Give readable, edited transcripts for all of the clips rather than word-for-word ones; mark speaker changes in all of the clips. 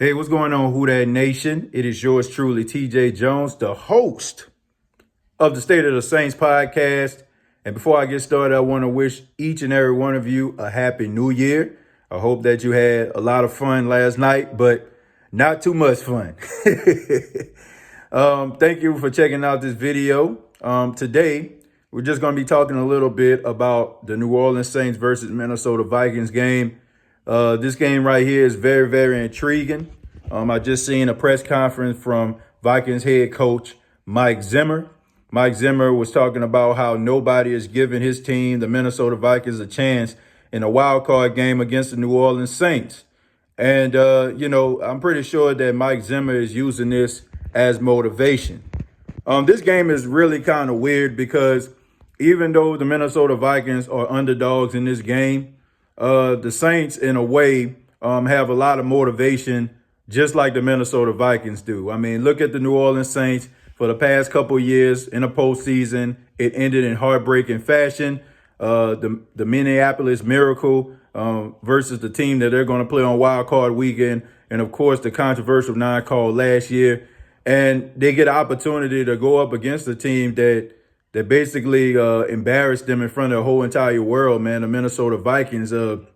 Speaker 1: Hey, what's going on, Who Dat Nation? It is yours truly, TJ Jones, the host of the State of the Saints podcast. And before I get started, I want to wish each and every one of you a happy new year. I hope that you had a lot of fun last night, but not too much fun. Thank you for checking out this video. Today, we're just going to be talking a little bit about the New Orleans Saints versus Minnesota Vikings game. This game right here is very, very intriguing. I just seen a press conference from Vikings head coach Mike Zimmer. Mike Zimmer was talking about how nobody is giving his team, the Minnesota Vikings, a chance in a wild card game against the New Orleans Saints. And, I'm pretty sure that Mike Zimmer is using this as motivation. This game is really kind of weird because even though the Minnesota Vikings are underdogs in this game, the Saints, in a way, have a lot of motivation, just like the Minnesota Vikings do. I mean, look at the New Orleans Saints for the past couple of years in the postseason. It ended in heartbreaking fashion. The Minneapolis Miracle versus the team that they're going to play on Wild Card Weekend, and of course the controversial non-call last year. And they get an opportunity to go up against a team that basically embarrassed them in front of the whole entire world, man. The Minnesota Vikings. The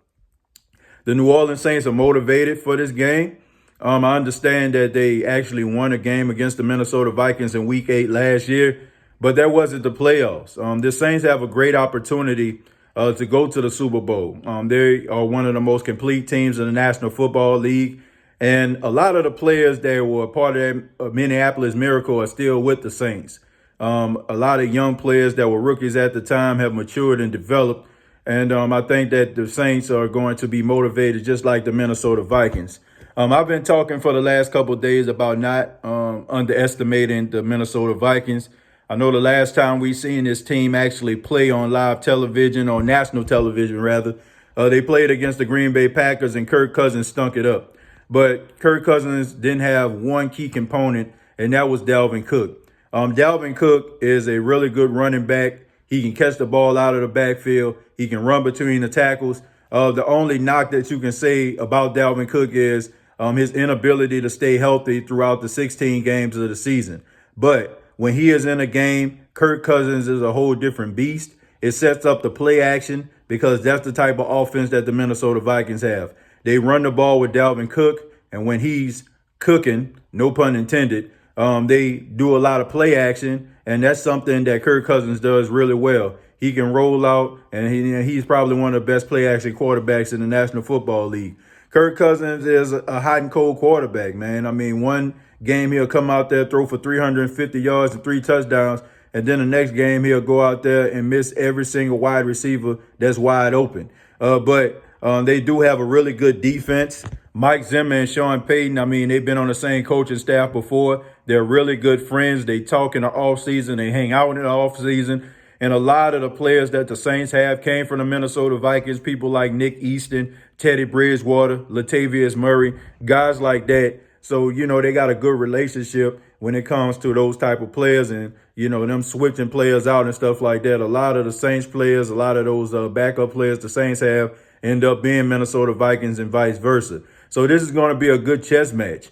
Speaker 1: New Orleans Saints are motivated for this game. I understand that they actually won a game against the Minnesota Vikings in Week 8 last year, but that wasn't the playoffs. The Saints have a great opportunity to go to the Super Bowl. They are one of the most complete teams in the National Football League. And a lot of the players that were part of that Minneapolis Miracle are still with the Saints. A lot of young players that were rookies at the time have matured and developed. And I think that the Saints are going to be motivated just like the Minnesota Vikings. I've been talking for the last couple of days about not underestimating the Minnesota Vikings. I know the last time we seen this team actually play on live television, or national television rather, they played against the Green Bay Packers and Kirk Cousins stunk it up. But Kirk Cousins didn't have one key component, and that was Dalvin Cook. Dalvin Cook is a really good running back. He can catch the ball out of the backfield. He can run between the tackles. The only knock that you can say about Dalvin Cook is his inability to stay healthy throughout the 16 games of the season. But when he is in a game, Kirk Cousins is a whole different beast. It sets up the play action because that's the type of offense that the Minnesota Vikings have. They run the ball with Dalvin Cook, and when he's cooking, no pun intended, they do a lot of play action, and that's something that Kirk Cousins does really well. He can roll out, and he's probably one of the best play action quarterbacks in the National Football League. Kirk Cousins is a hot and cold quarterback, man. I mean, one game he'll come out there, throw for 350 yards and 3 touchdowns, and then the next game he'll go out there and miss every single wide receiver that's wide open. But they do have a really good defense. Mike Zimmer and Sean Payton, I mean, they've been on the same coaching staff before. They're really good friends. They talk in the offseason. They hang out in the offseason. And a lot of the players that the Saints have came from the Minnesota Vikings, people like Nick Easton, Teddy Bridgewater, Latavius Murray, guys like that. So, they got a good relationship when it comes to those type of players and, them switching players out and stuff like that. A lot of the Saints players, a lot of those backup players the Saints have end up being Minnesota Vikings and vice versa. So this is going to be a good chess match.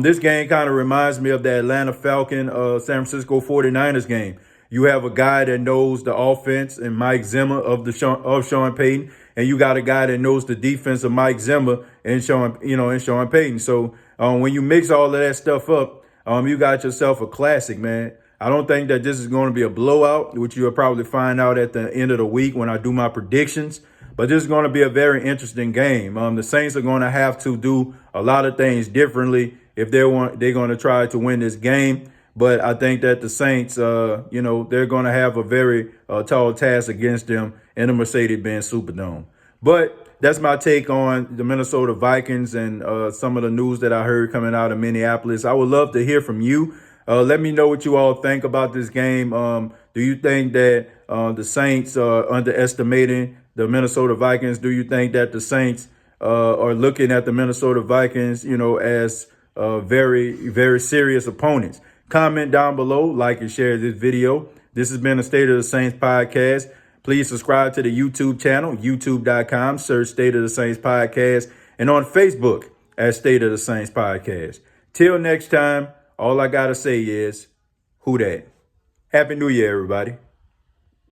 Speaker 1: This game kind of reminds me of the Atlanta Falcon, San Francisco 49ers game. You have a guy that knows the offense and Mike Zimmer of Sean Payton, and you got a guy that knows the defense of Mike Zimmer and Sean Payton. So when you mix all of that stuff up, you got yourself a classic, man. I don't think that this is going to be a blowout, which you'll probably find out at the end of the week when I do my predictions. But this is going to be a very interesting game. The Saints are going to have to do a lot of things differently if they're going to try to win this game. But I think that the Saints, they're going to have a very tall task against them in the Mercedes-Benz Superdome. But that's my take on the Minnesota Vikings and some of the news that I heard coming out of Minneapolis. I would love to hear from you. Let me know what you all think about this game. Do you think that the Saints are underestimating the Minnesota Vikings? Do you think that the Saints are looking at the Minnesota Vikings, as very, very serious opponents? Comment down below, like and share this video. This has been the State of the Saints podcast. Please subscribe to the YouTube channel, youtube.com, search State of the Saints podcast. And on Facebook, at State of the Saints podcast. Till next time, all I got to say is, who dat? Happy New Year, everybody.